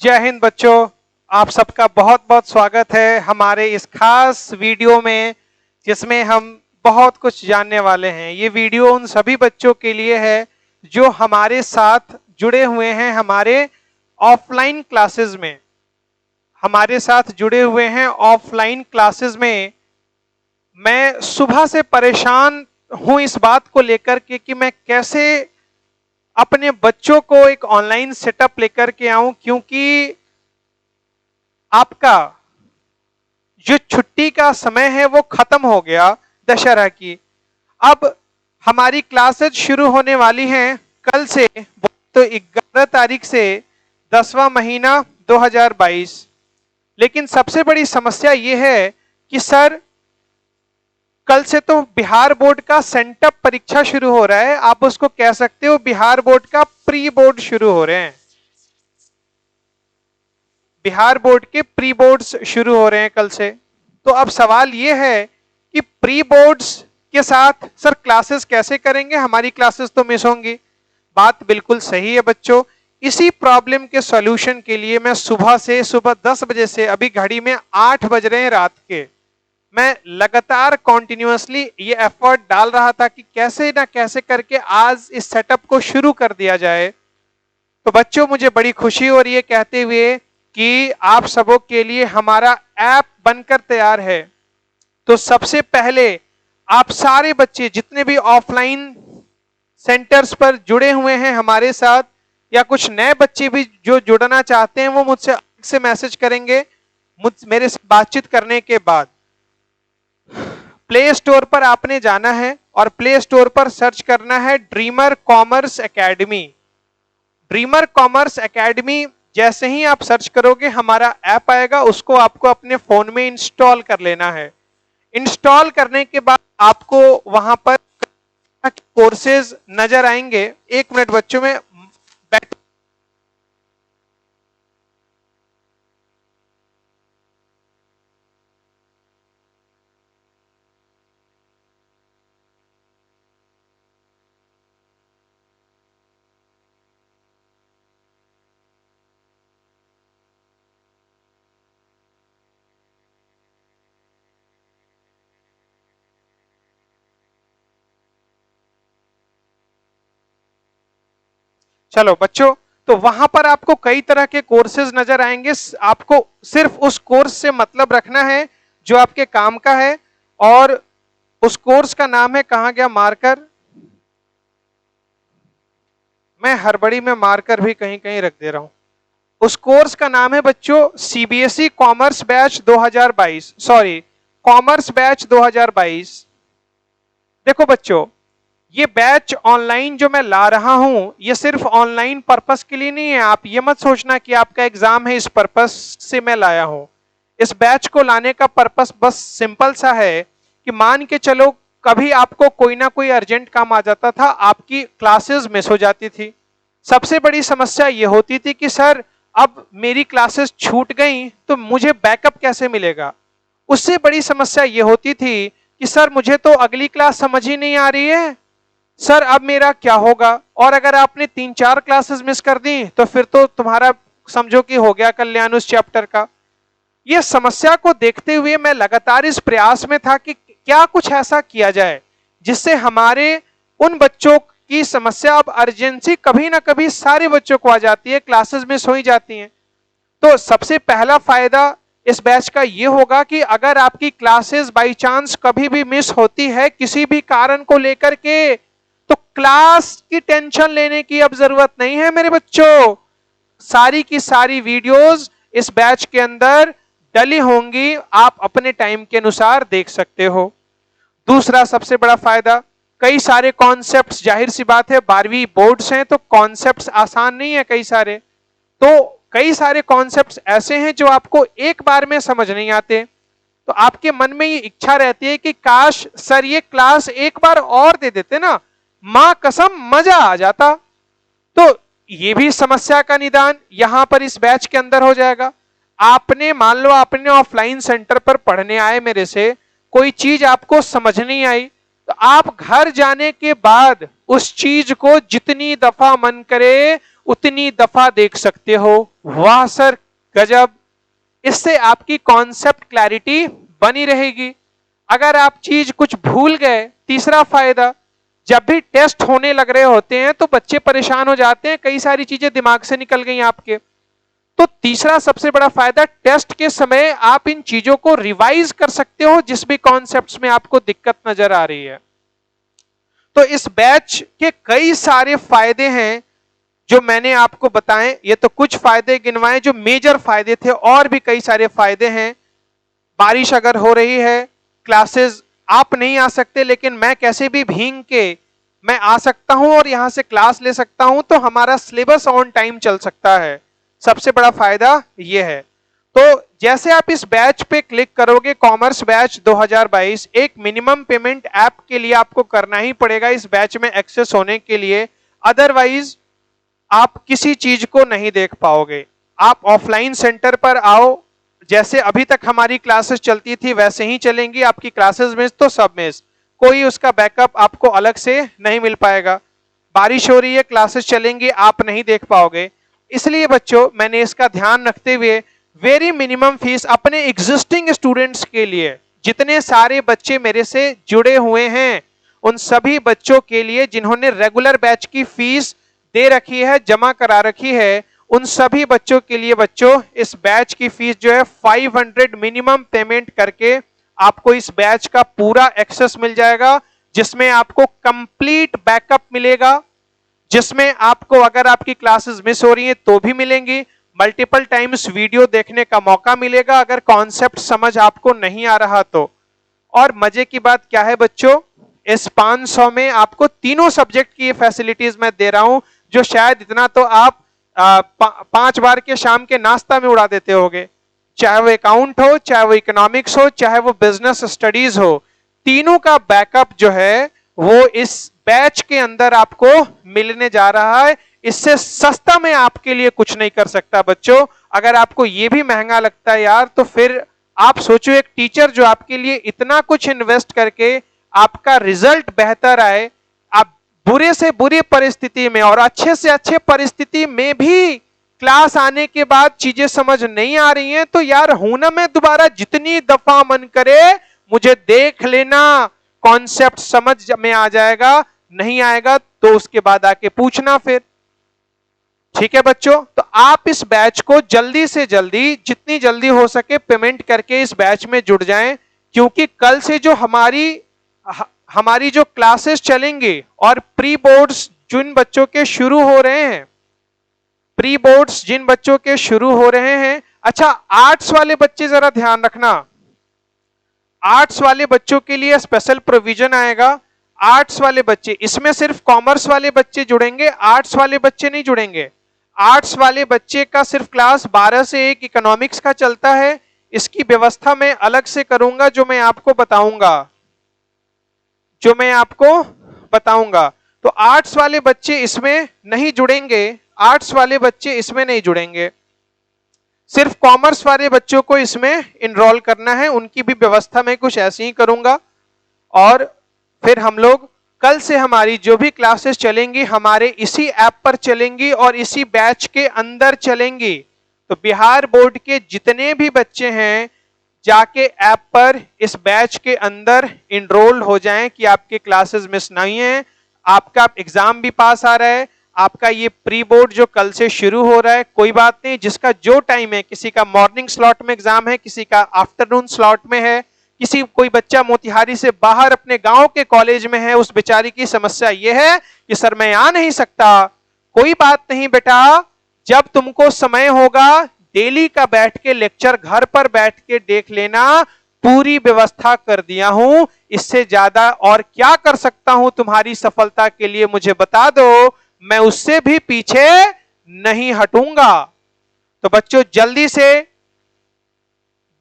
जय हिंद बच्चों, आप सबका बहुत बहुत स्वागत है हमारे इस खास वीडियो में जिसमें हम बहुत कुछ जानने वाले हैं। ये वीडियो उन सभी बच्चों के लिए है जो हमारे साथ जुड़े हुए हैं हमारे ऑफलाइन क्लासेस में। हमारे साथ जुड़े हुए हैं ऑफलाइन क्लासेस में। मैं सुबह से परेशान हूं इस बात को लेकर के कि मैं कैसे अपने बच्चों को एक ऑनलाइन सेटअप लेकर के आऊं, क्योंकि आपका जो छुट्टी का समय है वो खत्म हो गया दशहरा की। अब हमारी क्लासेज शुरू होने वाली हैं कल से, तो 11 तारीख से 10वां महीना 2022। लेकिन सबसे बड़ी समस्या ये है कि सर कल से तो बिहार बोर्ड का सेंटअप परीक्षा शुरू हो रहा है। आप उसको कह सकते हो बिहार बोर्ड का प्री बोर्ड शुरू हो रहे हैं। बिहार बोर्ड के प्री बोर्ड्स शुरू हो रहे हैं कल से। तो अब सवाल यह है कि प्री बोर्ड्स के साथ सर क्लासेस कैसे करेंगे, हमारी क्लासेस तो मिस होंगी। बात बिल्कुल सही है बच्चों। इसी प्रॉब्लम के सॉल्यूशन के लिए मैं सुबह 10 बजे से अभी घड़ी में 8 बज रहे हैं रात के, मैं लगातार कॉन्टिन्यूअसली ये एफर्ट डाल रहा था कि कैसे ना कैसे करके आज इस सेटअप को शुरू कर दिया जाए। तो बच्चों मुझे बड़ी खुशी हो रही है कहते हुए कि आप सबों के लिए हमारा ऐप बनकर तैयार है। तो सबसे पहले आप सारे बच्चे जितने भी ऑफलाइन सेंटर्स पर जुड़े हुए हैं हमारे साथ, या कुछ नए बच्चे भी जो जुड़ना चाहते हैं, वो मुझसे मैसेज करेंगे मेरे से बातचीत करने के बाद। प्ले स्टोर पर आपने जाना है और प्ले स्टोर पर सर्च करना है dreamer commerce academy. Dreamer commerce academy जैसे ही आप सर्च करोगे हमारा ऐप आएगा, उसको आपको अपने फोन में इंस्टॉल कर लेना है। इंस्टॉल करने के बाद आपको वहां पर कोर्सेज नजर आएंगे। एक मिनट बच्चों में बैठ चलो बच्चों, तो वहां पर आपको कई तरह के कोर्सेज नजर आएंगे। आपको सिर्फ उस कोर्स से मतलब रखना है जो आपके काम का है, और उस कोर्स का नाम है, कहां गया मार्कर, मैं हड़बड़ी में मार्कर भी कहीं कहीं रख दे रहा हूं। उस कोर्स का नाम है बच्चों CBSE commerce batch 2022, sorry commerce batch 2022। देखो बच्चों, ये बैच ऑनलाइन जो मैं ला रहा हूं ये सिर्फ ऑनलाइन पर्पस के लिए नहीं है। आप ये मत सोचना कि आपका एग्जाम है इस पर्पस से मैं लाया हूं। इस बैच को लाने का पर्पस बस सिंपल सा है कि मान के चलो कभी आपको कोई ना कोई अर्जेंट काम आ जाता था, आपकी क्लासेस मिस हो जाती थी। सबसे बड़ी समस्या ये होती थी कि सर अब मेरी क्लासेस छूट गई तो मुझे बैकअप कैसे मिलेगा। उससे बड़ी समस्या ये होती थी कि सर मुझे तो अगली क्लास समझ ही नहीं आ रही है, सर अब मेरा क्या होगा। और अगर आपने 3-4 क्लासेस मिस कर दी तो फिर तो तुम्हारा समझो कि हो गया कल्याण उस चैप्टर का। यह समस्या को देखते हुए मैं लगातार इस प्रयास में था कि क्या कुछ ऐसा किया जाए जिससे हमारे उन बच्चों की समस्या, अब अर्जेंसी कभी ना कभी सारे बच्चों को आ जाती है, क्लासेस मिस हो ही जाती हैं। तो सबसे पहला फायदा इस बैच का यह होगा कि अगर आपकी क्लासेस बाई चांस कभी भी मिस होती है किसी भी कारण को लेकर के, तो क्लास की टेंशन लेने की अब जरूरत नहीं है मेरे बच्चों। सारी की सारी वीडियोस इस बैच के अंदर डली होंगी, आप अपने टाइम के अनुसार देख सकते हो। दूसरा सबसे बड़ा फायदा, कई सारे कॉन्सेप्ट्स, जाहिर सी बात है 12वीं बोर्ड्स हैं तो कॉन्सेप्ट्स आसान नहीं है कई सारे, तो कई सारे कॉन्सेप्ट्स ऐसे हैं जो आपको एक बार में समझ नहीं आते। तो आपके मन में ये इच्छा रहती है कि काश सर ये क्लास एक बार और दे देते ना, मां कसम मजा आ जाता। तो ये भी समस्या का निदान यहां पर इस बैच के अंदर हो जाएगा। आपने मान लो आपने ऑफलाइन सेंटर पर पढ़ने आए मेरे से, कोई चीज आपको समझ नहीं आई, तो आप घर जाने के बाद उस चीज को जितनी दफा मन करे उतनी दफा देख सकते हो। वाह सर गजब, इससे आपकी कॉन्सेप्ट क्लैरिटी बनी रहेगी। अगर आप चीज कुछ भूल गए, तीसरा फायदा, जब भी टेस्ट होने लग रहे होते हैं तो बच्चे परेशान हो जाते हैं, कई सारी चीजें दिमाग से निकल गई आपके। तो तीसरा सबसे बड़ा फायदा, टेस्ट के समय आप इन चीजों को रिवाइज कर सकते हो जिस भी कॉन्सेप्ट्स में आपको दिक्कत नजर आ रही है। तो इस बैच के कई सारे फायदे हैं जो मैंने आपको बताए। ये तो कुछ फायदे गिनवाए जो मेजर फायदे थे, और भी कई सारे फायदे हैं। बारिश अगर हो रही है, क्लासेस आप नहीं आ सकते, लेकिन मैं कैसे भी भींग के मैं आ सकता हूं और यहां से क्लास ले सकता हूं, तो हमारा सिलेबस ऑन टाइम चल सकता है। सबसे बड़ा फायदा यह है। तो जैसे आप इस बैच पे क्लिक करोगे, कॉमर्स बैच 2022, एक मिनिमम पेमेंट ऐप के लिए आपको करना ही पड़ेगा इस बैच में एक्सेस होने के लिए, अदरवाइज आप किसी चीज को नहीं देख पाओगे। आप ऑफलाइन सेंटर पर आओ, जैसे अभी तक हमारी क्लासेस चलती थी वैसे ही चलेंगी। आपकी क्लासेस मिस तो सब मिस, कोई उसका बैकअप आपको अलग से नहीं मिल पाएगा। बारिश हो रही है, क्लासेस चलेंगी, आप नहीं देख पाओगे। इसलिए बच्चों, मैंने इसका ध्यान रखते हुए वेरी मिनिमम फीस अपने एग्जिस्टिंग स्टूडेंट्स के लिए, जितने सारे बच्चे मेरे से जुड़े हुए हैं उन सभी बच्चों के लिए जिन्होंने रेगुलर बैच की फीस दे रखी है, जमा करा रखी है, उन सभी बच्चों के लिए बच्चों इस बैच की फीस जो है 500 मिनिमम पेमेंट करके आपको इस बैच का पूरा एक्सेस मिल जाएगा, जिसमें आपको कंप्लीट बैकअप मिलेगा, जिसमें आपको अगर आपकी क्लासेस मिस हो रही हैं तो भी मिलेंगी, मल्टीपल टाइम्स वीडियो देखने का मौका मिलेगा अगर कॉन्सेप्ट समझ आपको नहीं आ रहा तो। और मजे की बात क्या है बच्चों, इस 500 में आपको तीनों सब्जेक्ट की फैसिलिटीज मैं दे रहा हूं, जो शायद इतना तो आप 5 बार के शाम के नाश्ता में उड़ा देते होगे। चाहे वो अकाउंट हो, चाहे वो इकोनॉमिक्स हो, चाहे वो बिजनेस स्टडीज हो, तीनों का बैकअप जो है वो इस बैच के अंदर आपको मिलने जा रहा है। इससे सस्ता मैं आपके लिए कुछ नहीं कर सकता बच्चों। अगर आपको ये भी महंगा लगता है यार, तो फिर आप सोचो, एक टीचर जो आपके लिए इतना कुछ इन्वेस्ट करके आपका रिजल्ट बेहतर आए, आप बुरे से बुरी परिस्थिति में और अच्छे से अच्छे परिस्थिति में भी क्लास आने के बाद चीजें समझ नहीं आ रही हैं, तो यार हूं ना मैं दोबारा, जितनी दफा मन करे मुझे देख लेना, कॉन्सेप्ट समझ में आ जाएगा, नहीं आएगा तो उसके बाद आके पूछना फिर। ठीक है बच्चों, तो आप इस बैच को जल्दी से जल्दी, जितनी जल्दी हो सके पेमेंट करके इस बैच में जुड़ जाएं, क्योंकि कल से जो हमारी जो क्लासेस चलेंगी और प्री बोर्ड्स जिन बच्चों के शुरू हो रहे हैं, प्री बोर्ड्स जिन बच्चों के शुरू हो रहे हैं, अच्छा आर्ट्स वाले बच्चे जरा ध्यान रखना, आर्ट्स वाले बच्चों के लिए स्पेशल प्रोविजन आएगा। आर्ट्स वाले बच्चे, इसमें सिर्फ कॉमर्स वाले बच्चे जुड़ेंगे, आर्ट्स वाले बच्चे नहीं जुड़ेंगे। आर्ट्स वाले बच्चे का सिर्फ क्लास 12 से 1 इकोनॉमिक्स का चलता है। इसकी व्यवस्था मैं अलग से करूंगा, जो मैं आपको बताऊंगा। तो आर्ट्स वाले बच्चे इसमें नहीं जुड़ेंगे, आर्ट्स वाले बच्चे इसमें नहीं जुड़ेंगे, सिर्फ कॉमर्स वाले बच्चों को इसमें इनरोल करना है। उनकी भी व्यवस्था मैं कुछ ऐसी ही करूंगा। और फिर हम लोग कल से हमारी जो भी क्लासेस चलेंगी हमारे इसी ऐप पर चलेंगी और इसी बैच के अंदर चलेंगी। तो बिहार बोर्ड के जितने भी बच्चे हैं, जाके ऐप पर इस बैच के अंदर इनरोल हो जाएं कि आपके क्लासेस मिस नहीं है, आपका एग्जाम भी पास आ रहा है, आपका ये प्री बोर्ड जो कल से शुरू हो रहा है, कोई बात नहीं, जिसका जो टाइम है, किसी का मॉर्निंग स्लॉट में एग्जाम है, किसी का आफ्टरनून स्लॉट में है, कोई बच्चा मोतिहारी से बाहर अपने गांव के कॉलेज में है, उस बेचारी की समस्या यह है कि सर मैं आ नहीं सकता। कोई बात नहीं बेटा, जब तुमको समय होगा डेली का बैठ के लेक्चर घर पर बैठ के देख लेना, पूरी व्यवस्था कर दिया हूं। इससे ज्यादा और क्या कर सकता हूं तुम्हारी सफलता के लिए, मुझे बता दो, मैं उससे भी पीछे नहीं हटूंगा। तो बच्चों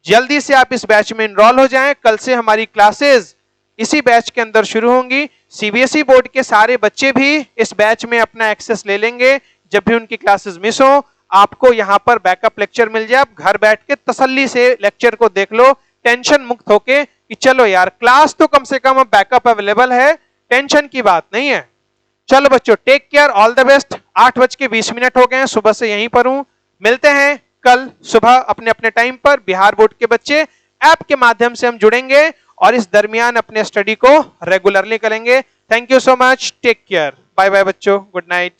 जल्दी से आप इस बैच में इनरोल हो जाएं। कल से हमारी क्लासेस इसी बैच के अंदर शुरू होंगी। सीबीएसई बोर्ड के सारे बच्चे भी इस बैच में अपना एक्सेस ले लेंगे। जब भी उनकी क्लासेस मिस हो, आपको यहां पर बैकअप लेक्चर मिल जाए, आप घर बैठ के तसल्ली से लेक्चर को देख लो, टेंशन मुक्त होके कि चलो यार क्लास तो कम से कम अब बैकअप अवेलेबल है, टेंशन की बात नहीं है। चलो बच्चों, take care, all the best. 8:20 हो गए हैं, सुबह से यहीं पर हूं। मिलते हैं कल सुबह अपने अपने टाइम पर। बिहार बोर्ड के बच्चे ऐप के माध्यम से हम जुड़ेंगे और इस दरमियान अपने स्टडी को रेगुलरली करेंगे। Thank you so much, take care, bye bye बच्चों, गुड नाइट।